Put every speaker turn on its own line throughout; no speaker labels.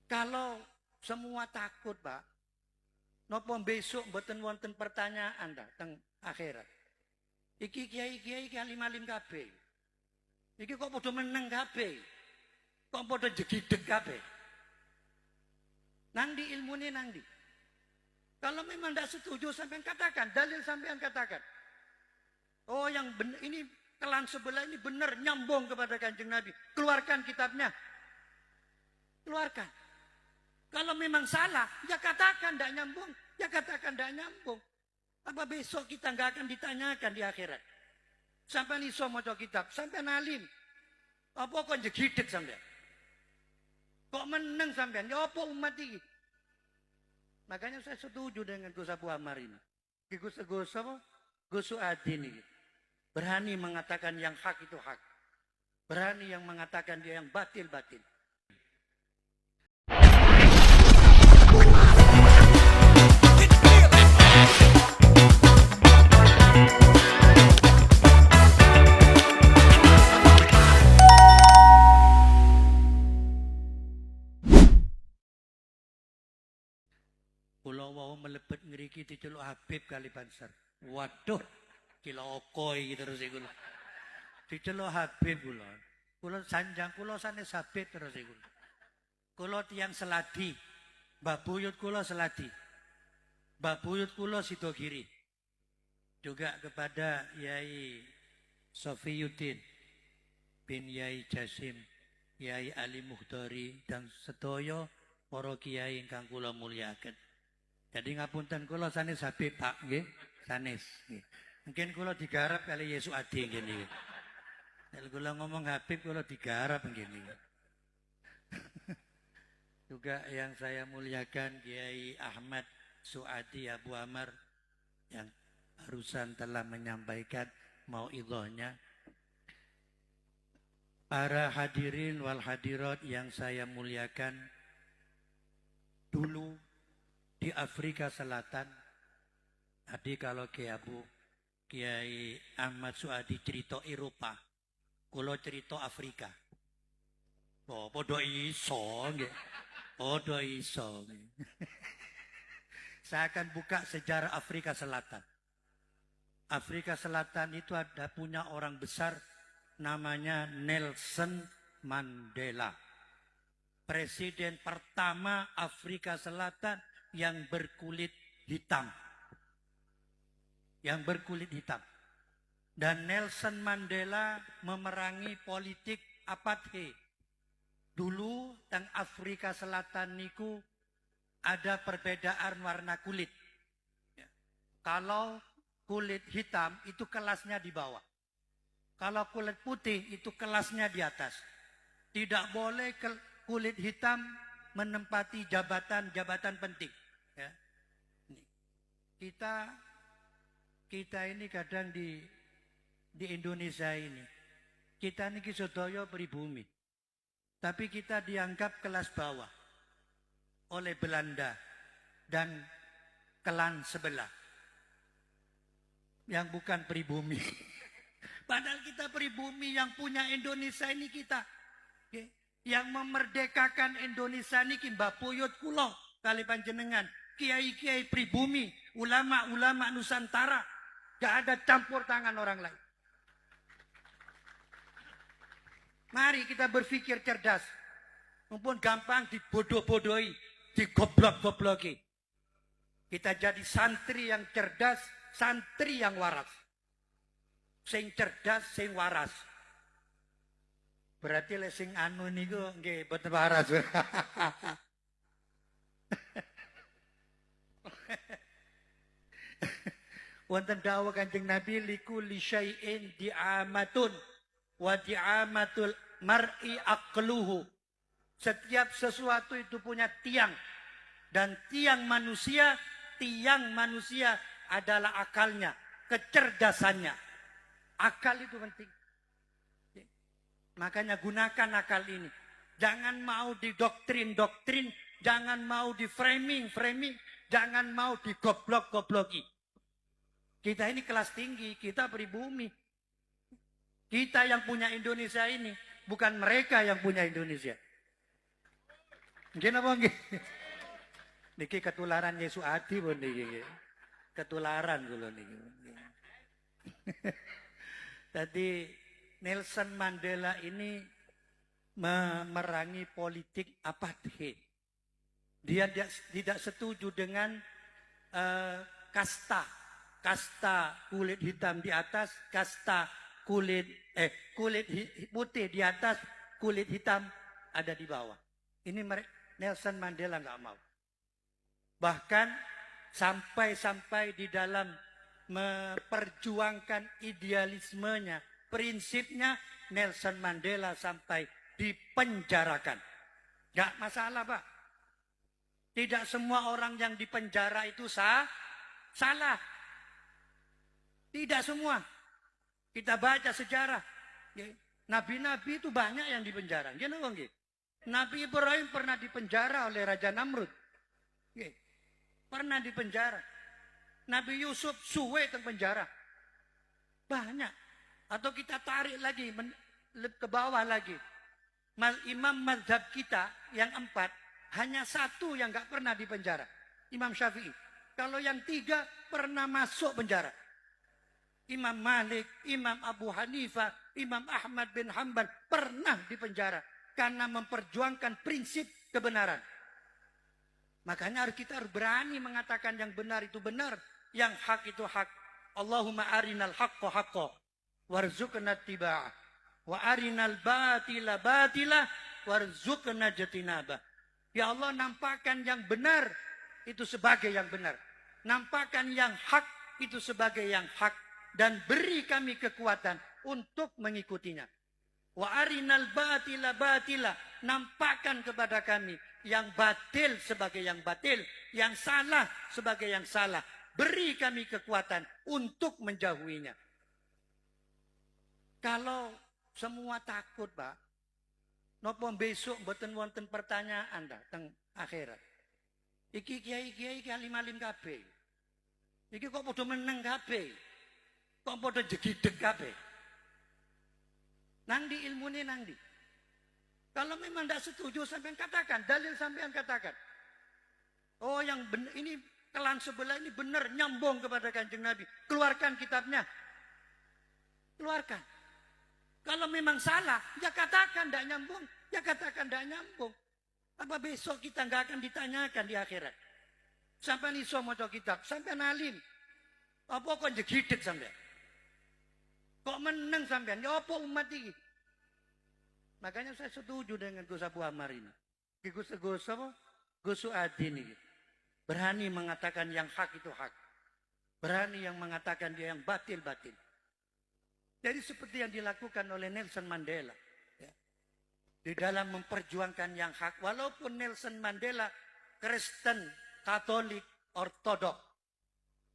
Kalau semua takut, Pak, napa besok mboten wonten pertanyaan ta teng akhirat. Iki kiai-kiai alim-alim kabeh. Iki kok padha meneng kabeh. Kok padha jegideg kabeh. Nang di ilmune nang di. Kalau memang tidak setuju sampean katakan, dalil sampean katakan. Oh yang benar ini kelan sebelah ini benar nyambung kepada Kanjeng Nabi. Keluarkan kitabnya. Keluarkan. Kalau memang salah, ya katakan tidak nyambung. Ya katakan tidak nyambung. Apa besok kita nggak akan ditanyakan di akhirat? Sampai iso maca kitab, sampai alim. Apa kok jegideg sampean? Kok meneng sampean? Ya apa umat ini? Makanya saya setuju dengan Gus Abu Ammar ini. Gus apa? Gus Suadi ini. Berani mengatakan yang hak itu hak. Berani yang mengatakan dia yang batil-batil. Pulau wau melebet ngeriki diceluk Habib kali Banser. Waduh, kila okoi terus iku. Diceluk Habib kula. Kula sanjang kula sanes Habib terus iku. Kula tiyang Seladi. Mbah buyut kula Seladi. Mbah buyut kula Sidogiri. Juga kepada Yai Sofiyuddin bin Yai Jasim, Yai Ali Muhdari dan sedaya para kiai ingkang kula mulyakaken. Jadi ngapunten kula sanes Habib Pak nggih, sanes nggih. Mungkin kula digarap kali Yesus Adi ngene. Nek kula ngomong Habib kula digarap ngene. Juga yang saya muliakan Kiai Ahmad Suadi Abu Ammar yang barusan telah menyampaikan mauidhahnya. Para hadirin wal hadirat yang saya muliakan, dulu di Afrika Selatan, tadi kalau Kiai Ahmad Suadi cerita Eropa, kalau cerita Afrika. Oh, podo iso nggih. Podo iso. Saya akan buka sejarah Afrika Selatan. Afrika Selatan itu ada punya orang besar namanya Nelson Mandela. Presiden pertama Afrika Selatan yang berkulit hitam. Yang berkulit hitam. Dan Nelson Mandela memerangi politik apartheid. Dulu teng Afrika Selatan niku ada perbedaan warna kulit. Kalau kulit hitam itu kelasnya di bawah. Kalau kulit putih itu kelasnya di atas. Tidak boleh kulit hitam menempati jabatan-jabatan penting. Ya. Kita ini kadang di Indonesia ini, kita ini sedaya pribumi. Tapi kita dianggap kelas bawah oleh Belanda dan klan sebelah. Yang bukan pribumi. Padahal kita pribumi, yang punya Indonesia ini kita. Okay. Yang memerdekakan Indonesia ini Mbah Buyut kula kali panjenengan, kiai-kiai pribumi, ulama-ulama Nusantara, gak ada campur tangan orang lain. Mari kita berpikir cerdas. Mumpun gampang dibodoh-bodohi, digoblok-gobloki. Kita jadi santri yang cerdas, santri yang waras. Sing cerdas, sing waras. Berarti le sing anu niku nggih boten waras. Wonten dawuh Kanjeng Nabi likulli syai'in di'amatun wa di'amatul mar'i aqluhu. Setiap sesuatu itu punya tiang, dan tiang manusia adalah akalnya, kecerdasannya. Akal itu penting. Makanya gunakan akal ini. Jangan mau didoktrin-doktrin, jangan mau di framing, jangan mau digoblok-gobloki. Kita ini kelas tinggi, kita pribumi. Kita yang punya Indonesia ini, bukan mereka yang punya Indonesia. Nggih napa nggih? Niki ketularan Yesu Adi pun niki. Ketularan kula niki. Jadi Nelson Mandela ini memerangi politik apartheid. Dia tidak setuju dengan kasta kulit hitam di atas, kasta kulit putih di atas, kulit hitam ada di bawah. Ini Nelson Mandela nggak mau. Bahkan sampai di dalam memperjuangkan idealismenya, prinsipnya, Nelson Mandela sampai dipenjarakan. Nggak masalah, Pak. Tidak semua orang yang dipenjara itu salah. Tidak semua. Kita baca sejarah. Nabi-nabi itu banyak yang dipenjara. Nabi Ibrahim pernah dipenjara oleh Raja Namrud. Pernah dipenjara. Nabi Yusuf suwe teng penjara. Banyak. Atau kita tarik lagi ke bawah lagi. Imam mazhab kita yang 4 hanya 1 yang nggak pernah dipenjara. Imam Syafi'i. Kalau yang 3 pernah masuk penjara. Imam Malik, Imam Abu Hanifah, Imam Ahmad bin Hanbal pernah dipenjara karena memperjuangkan prinsip kebenaran. Makanya kita harus berani mengatakan yang benar itu benar, yang hak itu hak. Allahumma arinal haqqa haqqa warzuqna ittiba'ah wa arinal batila batila warzuqna jatinabah. Ya Allah, nampakkan yang benar itu sebagai yang benar. Nampakkan yang hak itu sebagai yang hak. Dan beri kami kekuatan untuk mengikutinya. Wa arinal batila batila. Nampakkan kepada kami yang batil sebagai yang batil. Yang salah sebagai yang salah. Beri kami kekuatan untuk menjauhinya. Kalau semua takut, Pak. Napa besok mboten wonten pertanyaan dah teng akhirat. Iki kiai-kiai alim-alim kabeh. Iki kok padha meneng kabeh. Kok padha jegideg kabeh. Nang di ilmune nang di. Kalau memang tidak setuju sampean katakan, dalil sampean katakan. Oh yang benar ini kelan sebelah ini benar nyambung kepada Kanjeng Nabi. Keluarkan kitabnya. Keluarkan. Kalau memang salah, ya katakan tidak nyambung. Ya katakan tidak nyambung. Apa besok kita nggak akan ditanyakan di akhirat? Sampai iso maca kitab, sampai alim. Apa kok jegideg sampean? Kok meneng sampean? Ya apa umat ini? Makanya saya setuju dengan Gus Abu Ammar ini. Gus apa? Gus Adi ini. Berani mengatakan yang hak itu hak. Berani yang mengatakan dia yang batil-batil. Jadi seperti yang dilakukan oleh Nelson Mandela. Ya. Di dalam memperjuangkan yang hak. Walaupun Nelson Mandela Kristen, Katolik, Ortodok.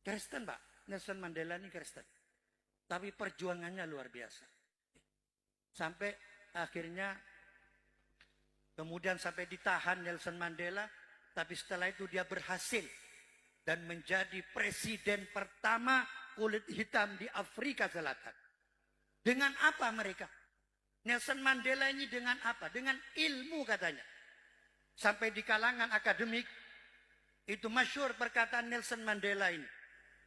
Kristen, Pak. Nelson Mandela ini Kristen. Tapi perjuangannya luar biasa. Sampai akhirnya kemudian sampai ditahan Nelson Mandela. Tapi setelah itu dia berhasil. Dan menjadi presiden pertama kulit hitam di Afrika Selatan. Dengan apa mereka? Nelson Mandela ini dengan apa? Dengan ilmu katanya. Sampai di kalangan akademik, itu masyhur perkataan Nelson Mandela ini.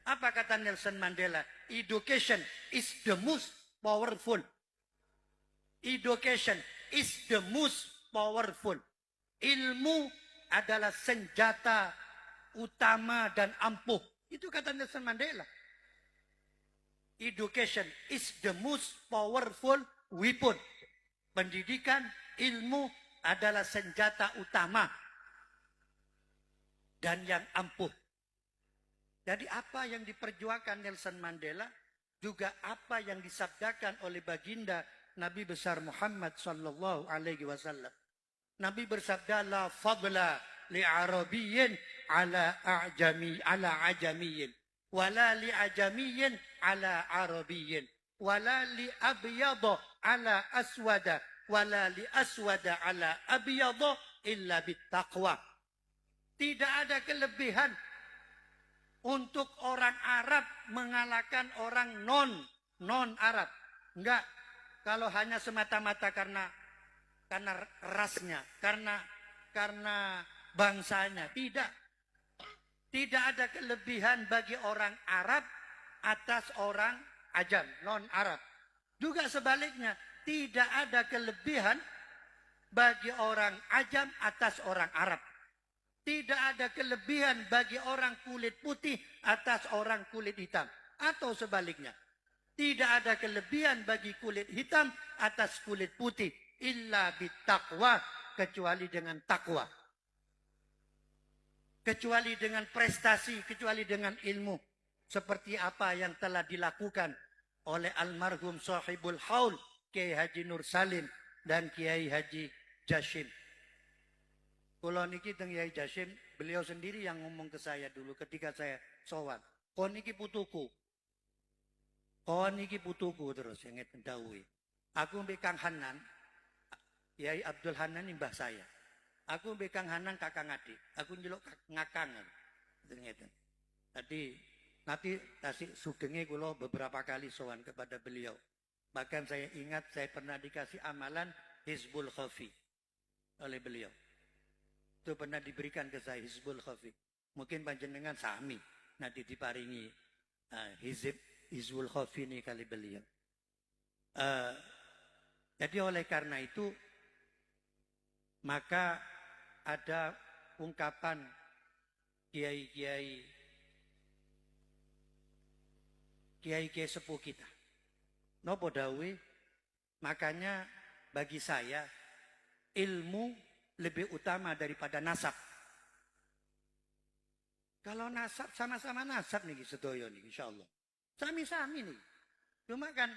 Apa kata Nelson Mandela? Education is the most powerful. Education is the most powerful. Ilmu adalah senjata utama dan ampuh. Itu kata Nelson Mandela. Education is the most powerful weapon. Pendidikan, ilmu adalah senjata utama dan yang ampuh. Jadi apa yang diperjuangkan Nelson Mandela juga apa yang disabdakan oleh baginda Nabi besar Muhammad sallallahu alaihi wasallam. Nabi bersabda la fadla li arabiyyin ala ajamiyyin wala li ajamiyyin ala arabiyyin wala li abyada ala aswada wala li aswada ala abyada illa bittaqwa. Tidak ada kelebihan untuk orang Arab mengalahkan orang non Arab. Enggak. Kalau hanya semata-mata karena rasnya, karena karena bangsanya. Tidak. Tidak ada kelebihan bagi orang Arab atas orang ajam, non-Arab. Juga sebaliknya, tidak ada kelebihan bagi orang ajam atas orang Arab. Tidak ada kelebihan bagi orang kulit putih atas orang kulit hitam. Atau sebaliknya, tidak ada kelebihan bagi kulit hitam atas kulit putih. Illa bittaqwa, kecuali dengan takwa. Kecuali dengan prestasi, kecuali dengan ilmu. Seperti apa yang telah dilakukan oleh almarhum sahibul haul, Kiai Haji Nur Salim dan Kiai Haji Jashim. Kalau niki teng Kiai Jashim, beliau sendiri yang ngomong ke saya dulu ketika saya sowan. Kon niki putuku. Kon niki putuku terus yang ngetahui. Aku mbek Kang Hanan, Kiai Abdul Hanan mbah saya. Aku mbek Kang Hanan kakang adik. Aku nyeluk ngakang. Tadi nanti tasik sugenge kula beberapa kali sowan kepada beliau. Bahkan saya ingat saya pernah dikasih amalan Hizbul Khafi oleh beliau. Itu pernah diberikan ke saya Hizbul Khafi. Mungkin panjenengan sami nanti diparingi Hizbul Khafi ini kali beliau. Jadi oleh karena itu maka ada ungkapan kiai-kiai sepuh kita. Nopo dawe, makanya bagi saya ilmu lebih utama daripada nasab. Kalau nasab sama-sama nasab nih sedoyo nih insyaallah. Sami-sami nih. Cuma kan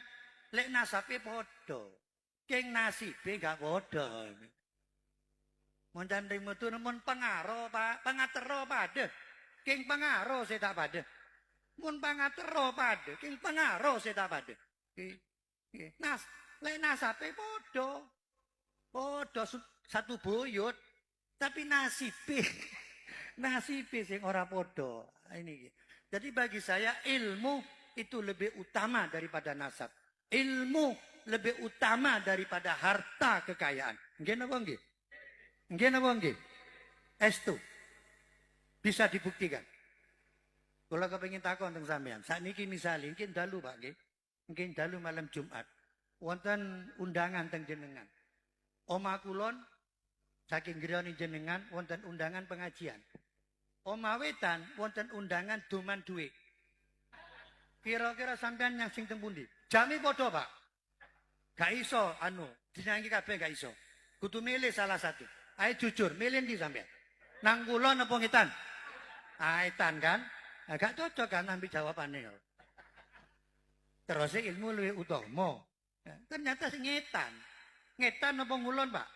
lek nasabe podo, keng nasibe gak podo. Mon candring metu mon pangaro Pak, pangatero pade. King pangaro saya tak pade. Mon pangatero pade, king pangaro saya tak pade. Lek nasabe podo. Podo satu buyut, tapi nasibe sing ora podo. Ini. Jadi bagi saya ilmu itu lebih utama daripada nasab. Ilmu lebih utama daripada harta kekayaan. Nggih napa nggih? Nggih napa nggih? Estu. Bisa dibuktikan. Kula kepengin takon teng sampean. Sakniki misale nggih dalu Pak nggih. Nggih dalu malam Jumat. Wonten undangan teng jenengan. Omah kulon saking griyane jenengan wonten undangan pengajian. Omah wetan wonten undangan doman duit. Kira-kira sampean yang sing teng pundi? Jame padha, Pak. Gak iso dinangi kabeh gak iso. Kudu milih salah satu. Ayo jujur, milih ndi sampean? Nang kulon apa ngetan? Etan kan? Agak cocok kan ambil jawabannya. Terus ilmu luwih utama. Ternyata ngetan. Ngetan apa ngulon, Pak?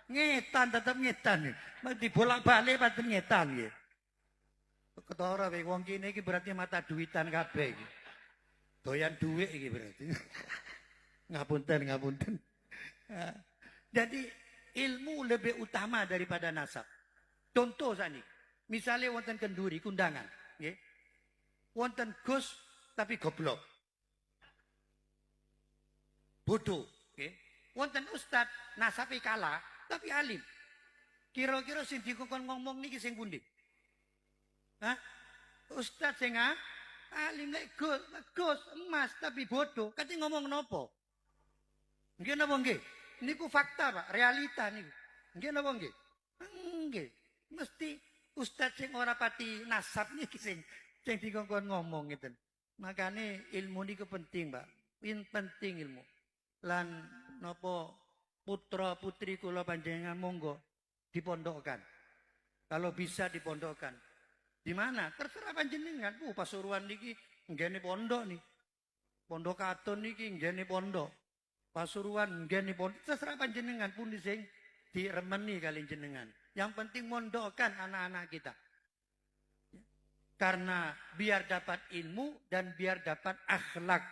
Ngetan, tetap ngetan. Dibolak-balik pancen ngetan nggih. Ketara wae wong kene iki berarti mata duitan kabeh iki. Doyan duit iki berarti. Ngapunten. Jadi ilmu lebih utama daripada nasab. Contoh sani, misalnya wonten kenduri kundangan, nggih. Wonten Gus tapi goblok. Bodoh, nggih. Wonten ustad nasabe kalah tapi alim. Kira-kira sing dikon ngomong niki sing pundi? Hah? Ustad sing alim lek Gus emas tapi bodoh, kate ngomong nopo? Nggih napa nggih? Niku fakta, Pak, realita niku. Nggih napa nggih? Nggih. Mesti ustaz sing ora pati nasab niki sing dikongkon ngomong ngeten. Makane ilmu niku penting, Pak. Penting ilmu. Lan napa putra putri kula panjenengan monggo dipondokkan. Kalau bisa dipondokkan. Di mana? Terserah panjenengan. Pasuruan niki nggene pondok nih. Pondok Katon niki nggene pondok. Pasuruan nggih pun terserah panjenengan pun sing diremeni kali jenengan. Yang penting mondokkan anak-anak kita. Karena biar dapat ilmu dan biar dapat akhlak,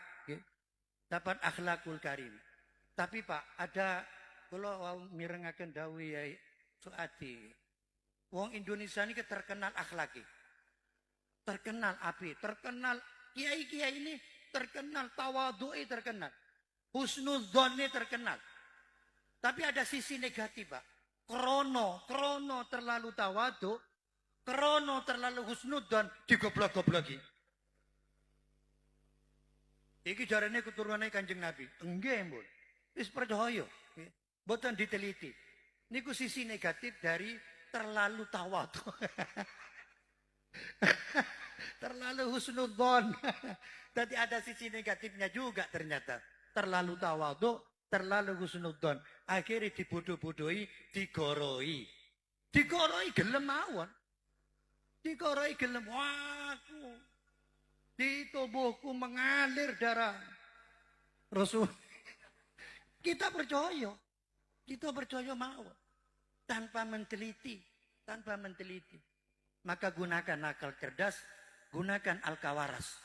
dapat akhlakul karim. Tapi Pak, ada kula mirengaken dawuh Yai Suati. Wong Indonesia ini terkenal akhlaki. Terkenal api, terkenal kiai-kiai ini terkenal tawadhu'i terkenal. Husnudzon ini terkenal. Tapi ada sisi negatif, Pak. krono terlalu tawadhu, krono terlalu husnudzon digoblok-gobloki. Iki jarane keturunane Kanjeng Nabi. Nggih, Mbun. Wis percaya, nggih. Mboten diteliti. Niku sisi negatif dari terlalu tawadhu. Terlalu husnudzon. Jadi ada sisi negatifnya juga ternyata. Terlalu tawadhu, terlalu husnudzon. Akhirnya dibodoh-bodohi, digoroi. Digoroi gelem mawon. Digoroi gelem. Wah, di tubuhku mengalir darah Rasul. Kita percaya mawon. Tanpa menteliti. Maka gunakan akal cerdas, gunakan akal waras.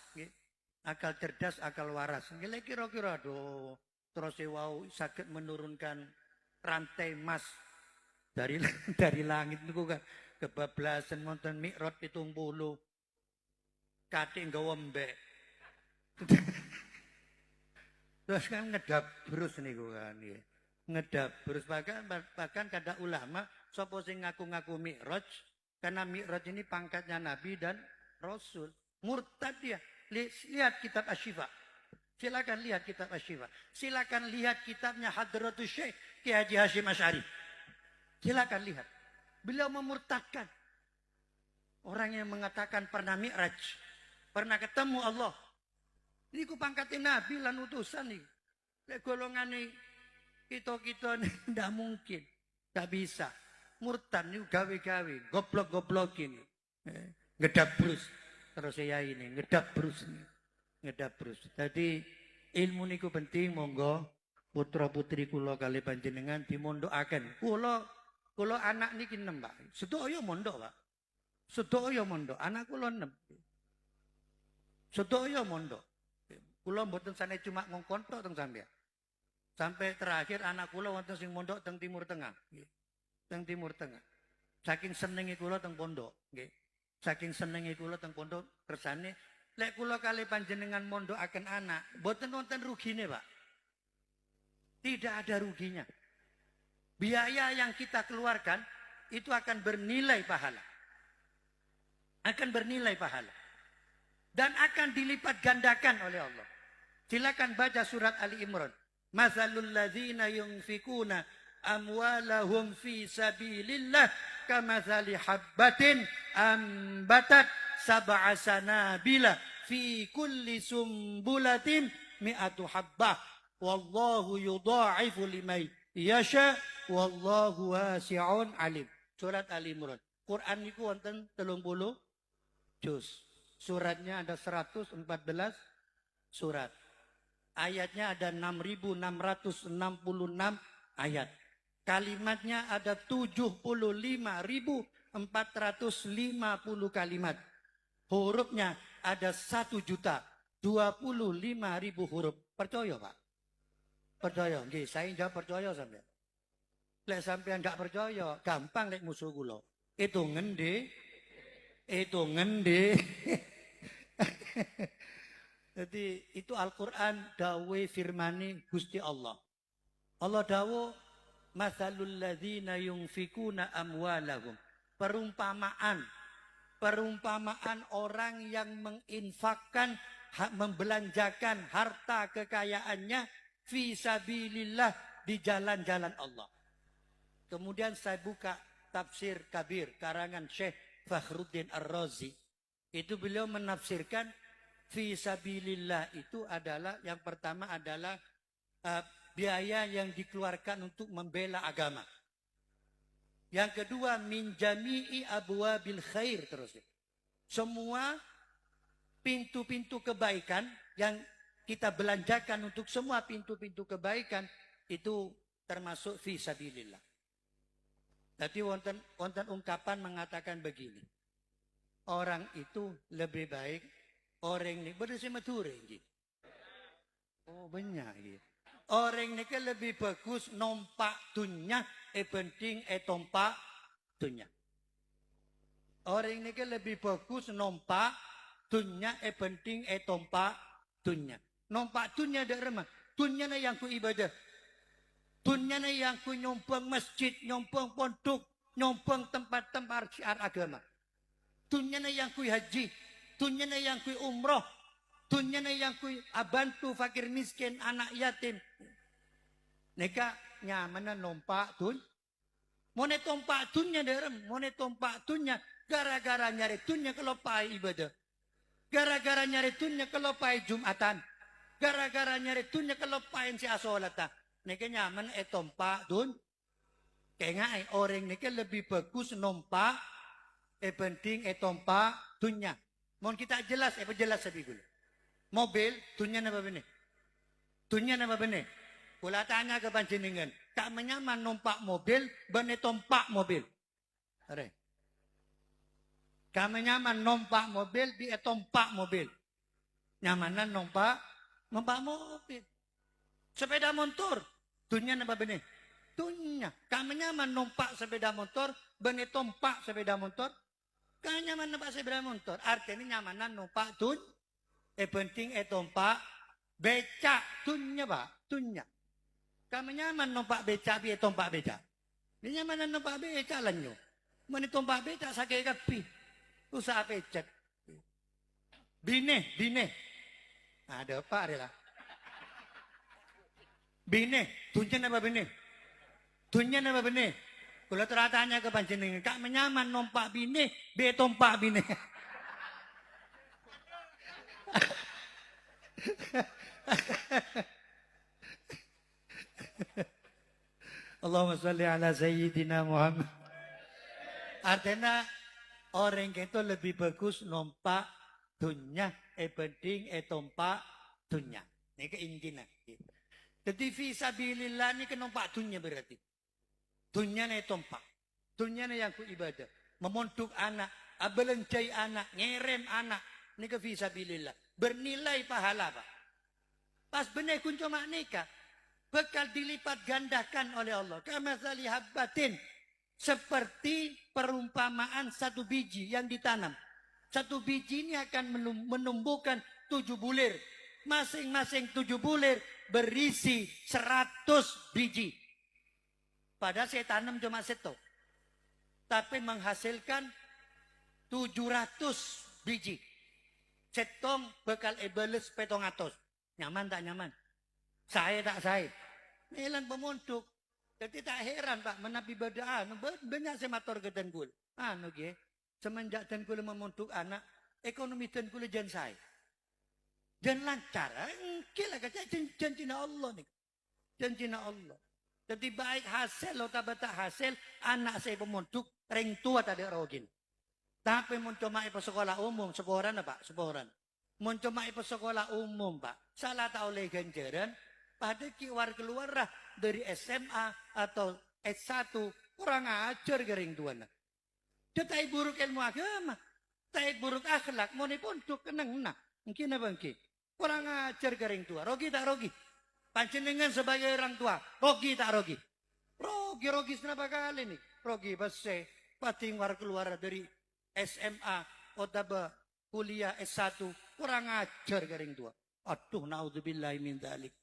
Akal cerdas, akal waras. Kira-kira aduh, terus wau sakit menurunkan rantai emas dari langit niku kan kebablasan wonten Mi'raj 70. Kate nggawa mbek. Terus kan ngedabrus niku kan nggih. Ngedabrus bahkan kada ulama sapa sing ngaku-ngaku Mi'raj. Karena Mi'raj ini pangkatnya Nabi dan Rasul. Murtad dia. Lihat kitab Asy-Syifa. Silakan lihat kitab Asy-Syifa. Silakan lihat kitabnya Hadratus Syekh Ki Haji Hasyim Asy'ari. Silakan lihat. Beliau memurtadkan orang yang mengatakan pernah Mi'raj, pernah ketemu Allah. Ini ku pangkatnya Nabi lan utusan nih. Lek golongane kita ndak mungkin, ndak bisa. Murtad niku gawe-gawe, goblok-goblokin. Ngedabrus. Terus saya ini ngedabrus. Jadi ilmu niku penting, monggo putra-putri kula kali panjenengan dimondokaken. Kula anak niki 6, Pak. Sedaya mondok, Pak. Sedaya mondok, anak kula 6. Sedaya mondok. Kula mboten sane cuma ngongkon tok teng sampeyan. Sampai terakhir anak kula wonten sing mondok teng Timur Tengah, nggih. Teng Timur Tengah. Saking senenge kula teng pondok, nggih. Saking senenge kula teng pondok kersane lek kula kali panjenengan mondokaken anak, mboten wonten rugine, Pak. Tidak ada ruginya. Biaya yang kita keluarkan itu akan bernilai pahala. Akan bernilai pahala. Dan akan dilipat gandakan oleh Allah. Silakan baca surat Ali Imran. Matsalul ladzina yunfikuna amwalahum fi sabilillah kamatsali habbatin ambatat sab'a sanabila fi kulli sumbulatin mi'atu habbah wallahu yudha'ifu liman yasha wallahu wasi'un alim. Surat Ali Imran. Quran niku wonten 30 juz. Suratnya ada 114 surat. Ayatnya ada 6.666 ayat. Kalimatnya ada 75.450 kalimat. Hurufnya ada 1.025.000 huruf. Percaya, Pak? Percaya. Nggih, saya jawab percaya sampean. Lek sampean enggak percaya, gampang lek musuh kula. Itu ngende. Jadi itu Al-Quran dawe firmani Gusti Allah. Allah dawo matsalul ladzina yunfikuna amwalahum. Perumpamaan orang yang menginfakkan, membelanjakan harta kekayaannya fi sabilillah di jalan-jalan Allah. Kemudian saya buka tafsir kabir karangan Syekh Fakhruddin Ar-Razi. Itu beliau menafsirkan fi sabilillah itu adalah yang pertama adalah biaya yang dikeluarkan untuk membela agama. Yang kedua min jami'i abwabil khair terus. Semua pintu-pintu kebaikan yang kita belanjakan untuk semua pintu-pintu kebaikan itu termasuk fi sabilillah. Jadi wonten ungkapan mengatakan begini. Orang itu lebih baik orang ini bersih mature gitu. Oh banyak gitu. Orang ini kan lebih bagus nompak dunia penting tompak dunia. Orang ini kan lebih bagus nompak dunia penting tompak dunia. Nompak dunia dari mana? Dunia yang ku ibadah. Tunyana yang ku nyompong masjid, nyompong pondok, nyompong tempat-tempat syiar agama. Tunyana yang ku haji, tunyana yang ku umroh, tunyana yang ku bantu fakir miskin, anak yatim. Neka nyaman nompak tun. Mone tompak tunnya derem, mone tompak tunnya gara-gara nyari tunnya kelopai ibadah. Gara-gara nyari tunnya kelopai Jumatan. Gara-gara nyari tunnya kelopain si asolata. Neka nyaman tompak tun. Kaya orang neka lebih bagus nompak. Penting tompak tunnya. Mohon kita jelas, jelas lebih dulu. Mobil tunnya apa benih? Tunnya apa benih? Kula tanya ke panjenengan, kak menyaman numpak mobil, bene tompak mobil. Are. Kak menyaman numpak mobil, bi tompak mobil. Nyamanan numpak mobil. Sepeda motor, tunnya apa benih? Tunnya. Kak menyaman numpak sepeda motor, bene tompak sepeda motor. Kak nyaman numpak sepeda motor, artinya nyamanan numpak tun. Penting tompak becak tunnya pak, tunnya. Kami nyaman nompak becak biar tompak becak. Dia nyaman nompak becak lanyo. Mana tompak becak sakai kapi. Usaha becak. Bine. Ada apa adalah? Bine, tunjan apa bine? Tunjan apa bine? Kalau teratanya ke panjenengan, kak menyaman nompak bine, biar tompak bine. Allahumma sholli ala sayyidina Muhammad. Artinya orang itu lebih bagus nompak dunya, penting tompak dunya. Ini keinginan. Jadi fisabilillah ini kenompak dunya berarti. Dunya ini tompak. Dunya ini yang ku ibadah. Memontuk anak, abelencai anak, ngerem anak. Ini ke fisabilillah. Bernilai pahala pak. Pas benar kunci maknika. Bekal dilipat gandakan oleh Allah. Kama sali habbatin. Seperti perumpamaan satu biji yang ditanam. Satu biji ini akan menumbuhkan 7 bulir. Masing-masing 7 bulir berisi 100 biji. Padahal saya tanam cuma seto. Tapi menghasilkan 700 biji. Setong bekal ebeles 700. Nyaman tak nyaman? Saya tak saya. Melan pemontuk. Jadi tak heran pak menapi badaan. Banyak semator ke dengkul. Semenjak dengkul memontuk anak. Ekonomi dengkul jan saya. Jan lancar. Kila kata janjina Allah nih. Janjina Allah. Jadi baik hasil atau tak hasil. Anak saya pemontuk. Ring tua tak ada rogin. Tapi mencoba ipa sekolah umum. Seporan apa? Seporan. Mencoba ipa sekolah umum pak. Salah tak oleh ganjaran. Pada kiwar keluar dari SMA atau S1 kurang ajar garing tuana. Dia tak buruk ilmu agama, tak buruk akhlak, mau pondok kenang nak. Mungkin apa mungkin? Kurang ajar garing tua. Rogi tak rogi? Panjenengan sebagai orang tua, rogi tak rogi? Rogi kenapa kali nih? Rogi bese, pati keluar dari SMA atau kuliah S1 kurang ajar garing tua. Aduh, naudzubillahi min dzalik.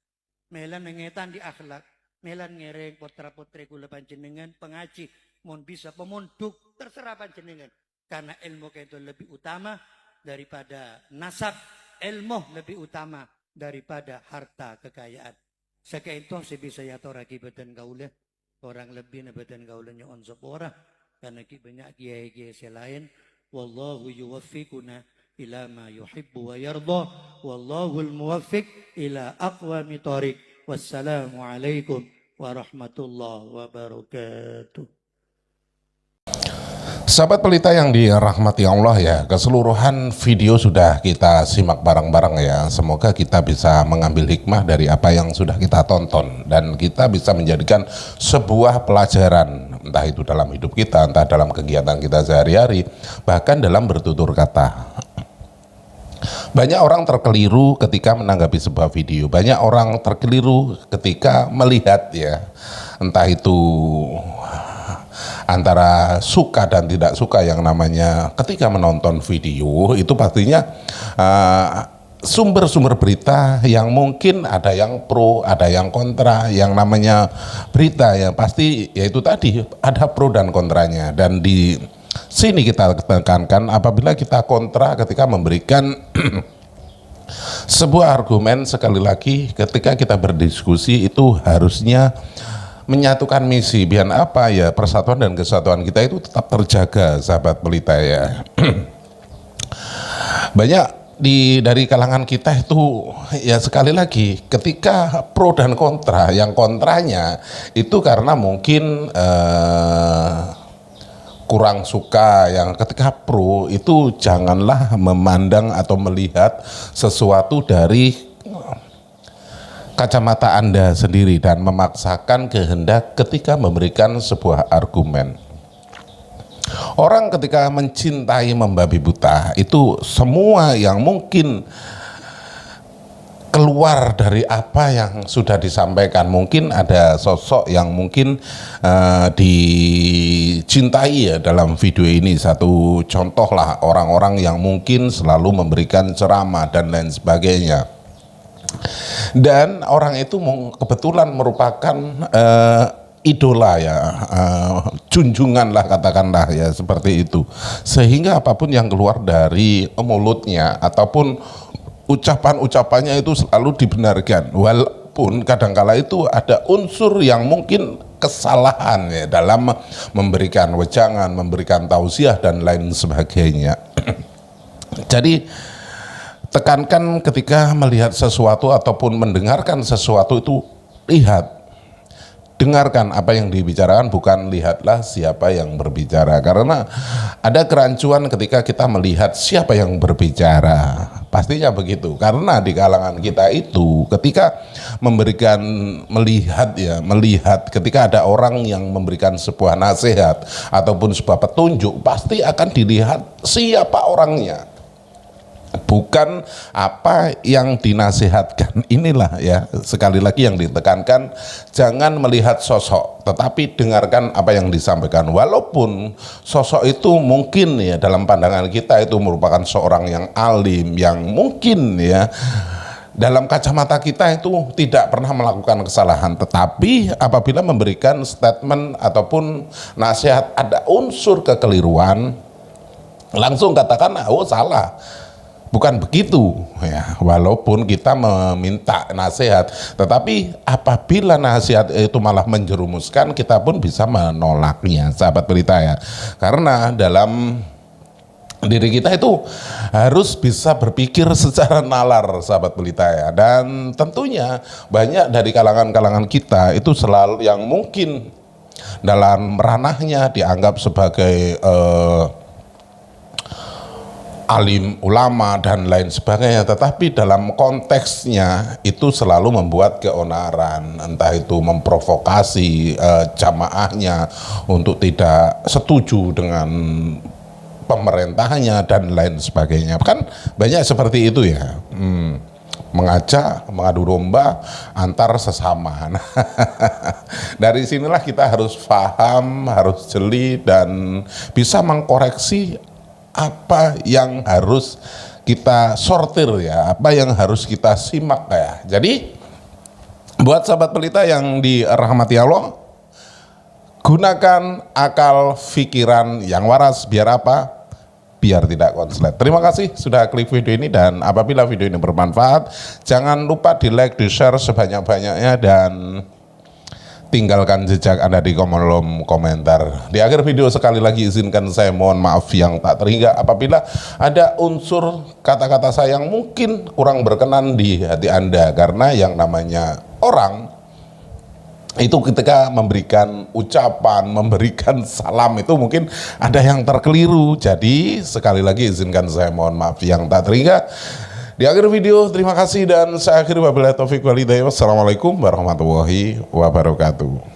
Melan nengetan di akhlak, melan ngereng potra-potri kula panjenengan pengaji, mohon bisa pemonduk terserah panjenengan. Karena ilmu itu lebih utama daripada nasab, ilmu lebih utama daripada harta kekayaan. Saka itu sebisa ya toraki badan kaula, orang lebih na badan kaula nyon sepora, karena banyak kiai-kiai selain. Wallahu yuwaffiquna ila ma yuhibbu wa yarda wallahul muwaffiq ila aqwami thariq. Wassalamualaikum warahmatullahi wabarakatuh.
Sahabat pelita yang dirahmati Allah ya, keseluruhan video sudah kita simak bareng-bareng ya. Semoga kita bisa mengambil hikmah dari apa yang sudah kita tonton dan kita bisa menjadikan sebuah pelajaran, entah itu dalam hidup kita, entah dalam kegiatan kita sehari-hari, bahkan dalam bertutur kata. Banyak orang terkeliru ketika menanggapi sebuah video, banyak orang terkeliru ketika melihat ya, entah itu antara suka dan tidak suka yang namanya ketika menonton video itu pastinya sumber-sumber berita yang mungkin ada yang pro, ada yang kontra. Yang namanya berita ya pasti yaitu tadi ada pro dan kontranya, dan di sini kita tekankan apabila kita kontra ketika memberikan sebuah argumen, sekali lagi ketika kita berdiskusi itu harusnya menyatukan misi, biar apa ya, persatuan dan kesatuan kita itu tetap terjaga, sahabat pelita ya. Banyak dari kalangan kita itu ya, sekali lagi ketika pro dan kontra, yang kontranya itu karena mungkin kurang suka, yang ketika pro itu janganlah memandang atau melihat sesuatu dari kacamata Anda sendiri dan memaksakan kehendak ketika memberikan sebuah argumen. Orang ketika mencintai membabi buta itu semua yang mungkin keluar dari apa yang sudah disampaikan. Mungkin ada sosok yang mungkin dicintai ya dalam video ini. Satu contoh lah, orang-orang yang mungkin selalu memberikan ceramah dan lain sebagainya. Dan orang itu kebetulan merupakan idola ya, junjungan lah katakanlah ya, seperti itu. Sehingga apapun yang keluar dari mulutnya ataupun ucapan-ucapannya itu selalu dibenarkan, walaupun kadangkala itu ada unsur yang mungkin kesalahan ya dalam memberikan wejangan, memberikan tausiah dan lain sebagainya. Jadi tekankan ketika melihat sesuatu ataupun mendengarkan sesuatu itu, lihat, dengarkan apa yang dibicarakan, bukan lihatlah siapa yang berbicara. Karena ada kerancuan ketika kita melihat siapa yang berbicara, pastinya begitu. Karena di kalangan kita itu ketika melihat ketika ada orang yang memberikan sebuah nasihat ataupun sebuah petunjuk, pasti akan dilihat siapa orangnya, bukan apa yang dinasihatkan. Inilah ya, sekali lagi yang ditekankan, jangan melihat sosok, tetapi dengarkan apa yang disampaikan. Walaupun sosok itu mungkin ya dalam pandangan kita itu merupakan seorang yang alim, yang mungkin ya dalam kacamata kita itu tidak pernah melakukan kesalahan, tetapi apabila memberikan statement ataupun nasihat ada unsur kekeliruan, langsung katakan, oh salah, bukan begitu ya. Walaupun kita meminta nasihat, tetapi apabila nasihat itu malah menjerumuskan, kita pun bisa menolaknya, sahabat berita ya. Karena dalam diri kita itu harus bisa berpikir secara nalar, sahabat berita ya. Dan tentunya banyak dari kalangan-kalangan kita itu selalu yang mungkin dalam ranahnya dianggap sebagai alim, ulama dan lain sebagainya, tetapi dalam konteksnya itu selalu membuat keonaran, entah itu memprovokasi jamaahnya untuk tidak setuju dengan pemerintahnya dan lain sebagainya. Kan banyak seperti itu ya, mengajak mengadu domba antar sesama. Nah, dari sinilah kita harus paham, harus jeli dan bisa mengkoreksi apa yang harus kita sortir ya, apa yang harus kita simak ya. Jadi buat sahabat pelita yang dirahmati Allah, gunakan akal pikiran yang waras, biar apa? Biar tidak konslet. Terima kasih sudah klik video ini, dan apabila video ini bermanfaat, jangan lupa di like, di share sebanyak-banyaknya, dan tinggalkan jejak Anda di kolom komentar. Di akhir video sekali lagi izinkan saya mohon maaf yang tak terhingga apabila ada unsur kata-kata saya yang mungkin kurang berkenan di hati Anda, karena yang namanya orang itu ketika memberikan ucapan, memberikan salam itu mungkin ada yang terkeliru. Jadi sekali lagi izinkan saya mohon maaf yang tak terhingga. Di akhir video, terima kasih dan saya akhiri wabillahi taufiq wal hidayah. Wassalamualaikum warahmatullahi wabarakatuh.